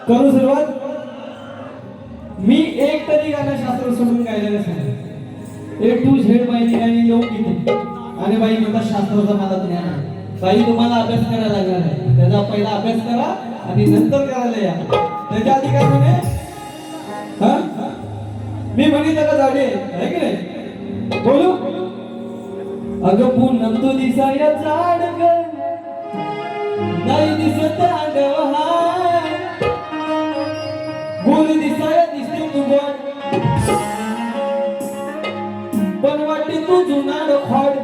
करू सुरुवात. मी एक तरी गाणं शास्त्र सोडून गायलेलं नाही. ए टू झेड बाईने गाणी येऊ इथे आणि बाई म्हणतात शास्त्राचा मला ज्ञान आहे. बाई तुम्हाला अभ्यास करायला लागणार आहे. त्याचा पहिला अभ्यास करा आणि नंतर करायला या. त्याच्या आधी काय म्हणे मी म्हणे त्याला जाडे आहे की नाही बोलू. अगं पूनम तू दिसाया जाड ग नाही दिसत आडव हाय. गोल दिसाया दिसते तू गोड पण वाटते तू जुनाड खोड.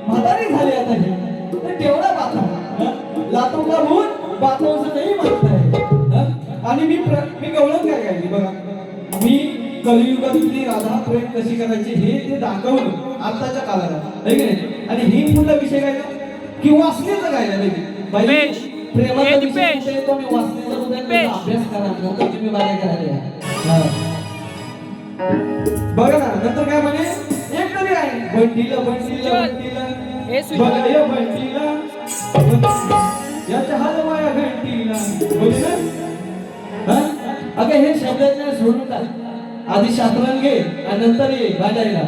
म्हातारी झाली आता हे केवढा बाता लातो का भूत बातोंच नाही म्हणताय. आणि मी गवळण काय गायली बघा. मी कलियुगातली राधा प्रेम कशी करायची हे ते दाखवलं आताच्या काळाला आहे की नाही. आणि ही पुढला विषय काय की वासनेचा गायला बाई प्रेमाचा विषय तो मी वासनेचा अभ्यास करा नंतर तुम्ही मला करायला बघा ना. नंतर काय म्हणे एक तरी आहे बंटीला बंटीला बंटीला बंटीला याच्या हात माया घंटीला बोलली ना. अगं हे शब्दांना सोडून टाक. आधी शास्त्रांत घे आणि नंतर ये गायला.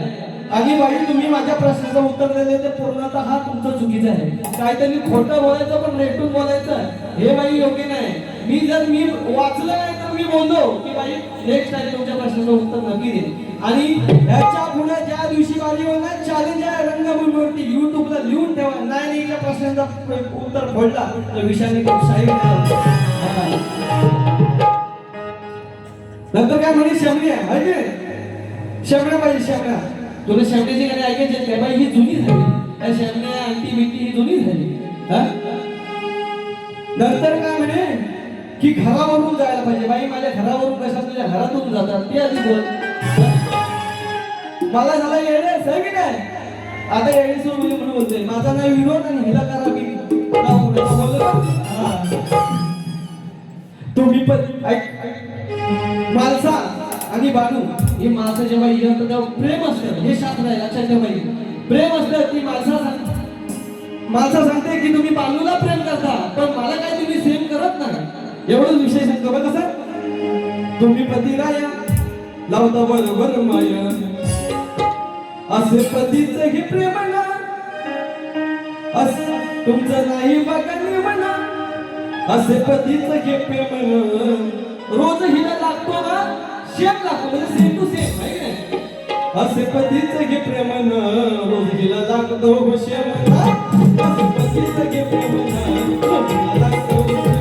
आणि बाई तुम्ही माझ्या प्रश्नाचं उत्तर दिले ते पूर्णतः हा तुमचं चुकीचं आहे. काहीतरी खोटं बोलायचं पण रेटून बोलायचं हे बाई योग्य नाही. मी वाचलं नाही तर मी बोललो की बाई नेक्स्ट टाइम तुमच्या प्रश्नाचं उत्तर नक्की दे. आणि ह्याच्या पुढे ज्या दिवशी माझी होणार चॅलेंज आहे रंगभूमीवरती युट्यूबला लिहून ठेवा. नाही या प्रश्नाचा उत्तर फोडला तर विषयाने शाहीर. नंतर काय म्हणे शेमण्या आहे शेमण्या पाहिजे शेमण्या. तुला शेमण्याची गाणी ऐकायची काय बाई ही जुनी झाली. त्या शेमण्या अंटी बिंटी ही जुनी झाली. नंतर काय म्हणे की घरावरून जायला पाहिजे. बाई माझ्या घरावरून कशा तुझ्या घरातून जातात ते आधी बोल. मला झाला येणं सर की काय आता येणे सुरू म्हणून बोलते. माझा नाही विरोध आणि हिला करा मी बोललो तुम्ही पण मालसा आणि बानू ही माणसं जेव्हा येतं तेव्हा प्रेम असतं, हे शास्त्र आहे, लक्षात ठेवा पाहिजे. प्रेम असतं ती माणसा सांगते की तुम्ही बानूला प्रेम करता, पण मला काय तुम्ही सेम करत नाही. एवढंच विषय सांगतो बघ कसं. तुम्ही पतिराया लावता बरोबर माया, असे पतीच हे प्रेम ना, असं तुमचं नाही बघा म्हणा, असे पतीच हे प्रेम रोज हिला लागतो ना, शेम लागतो म्हणजे सेम टू सेम आहे की नाही. असे पतीच घे प्रेमन रोज हिला लागतो हो शेम, असे पतीच घे प्रेमन रोज हिला लागतो हो शेम.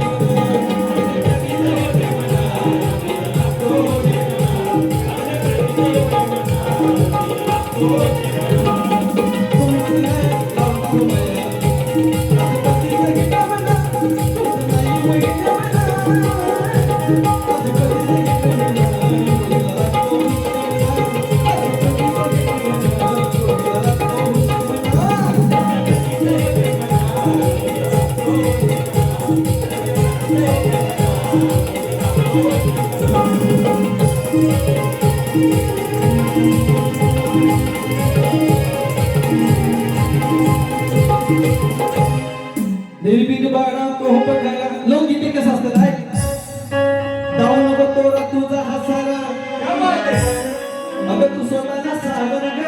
निर्भीक बाळा तो बघायला लोकगीते कसं असतं काय. जाऊ नको तोरा तुझा हसारा, अगं तू स्वतःला सावर ग,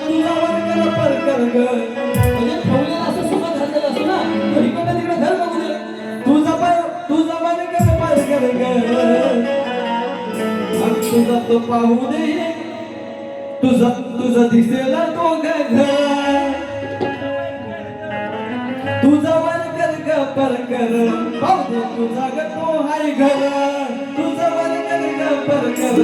तुझा वर कर पर कर ग, म्हणजे ठेवलेलं असं सुख घातलेलं असतं ना, तो इकडे तिकडे घर बघू दे, तुझा वर कर पर कर ग, आणि तुझा तो पाहू दे, तुझा दिसेला तो घर, तुझा वर कर ग पर कर, पाहू दे तुझा ग तो हाय घर, तुझा वर कर ग पर कर.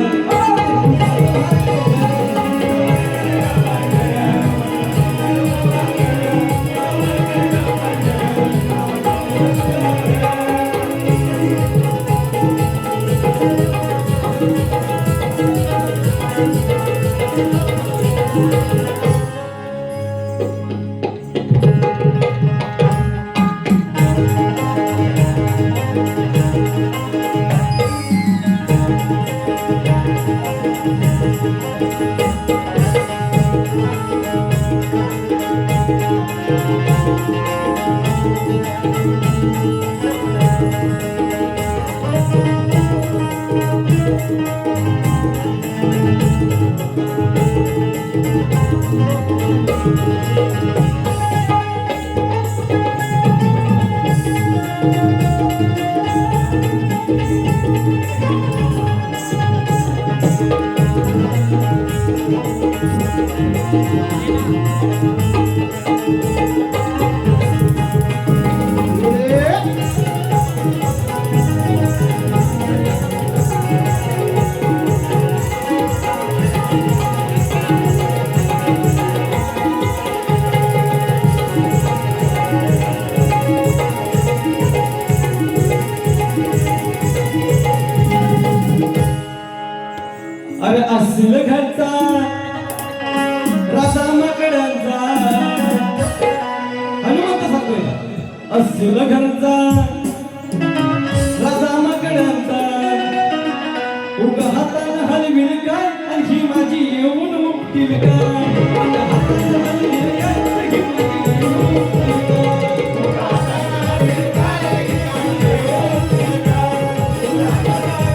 अरे असेल घरचा राजा माकडांचा, हनुमंत सांगतोय असेल घरचा राजा माकडांचा, उगा हाताला हलविल काय आणि ही माझी येऊन मुक्तील काय, उगा हाताला हलविल काय आणि ही माझी येऊन मुक्तील काय, उगा हाताला हलविल काय आणि ही माझी येऊन मुक्तील काय, उगा हाताला हलविल काय.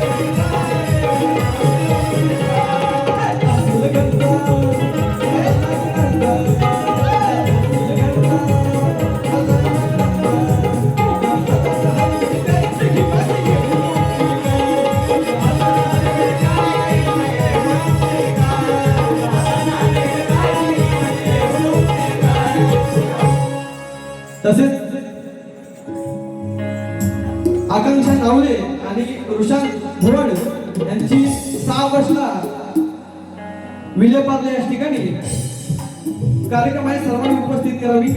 तसेच आकांक्षा नावले आणि ऋषांक भोवड यांची 6 ऑगस्टला विलेपार्ले या ठिकाणी कार्यक्रम आहे, सर्वांनी उपस्थित करावी.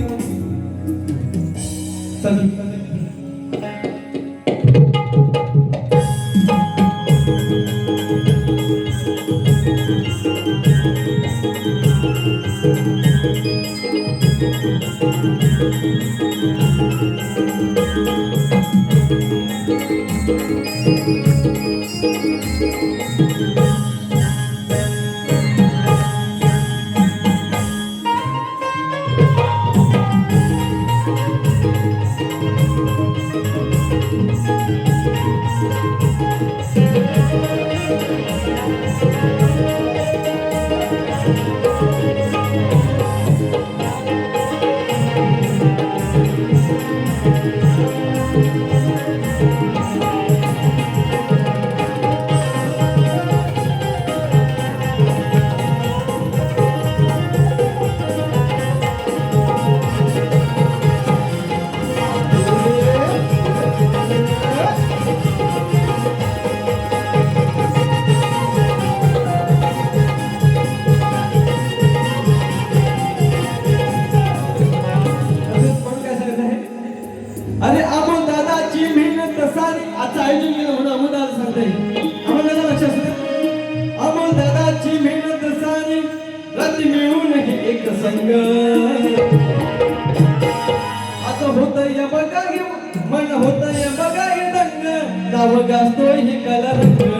रंग आता होतंय बघा हे मन होतंय बघा हे दंग गाव गाजतोय हे कला रंग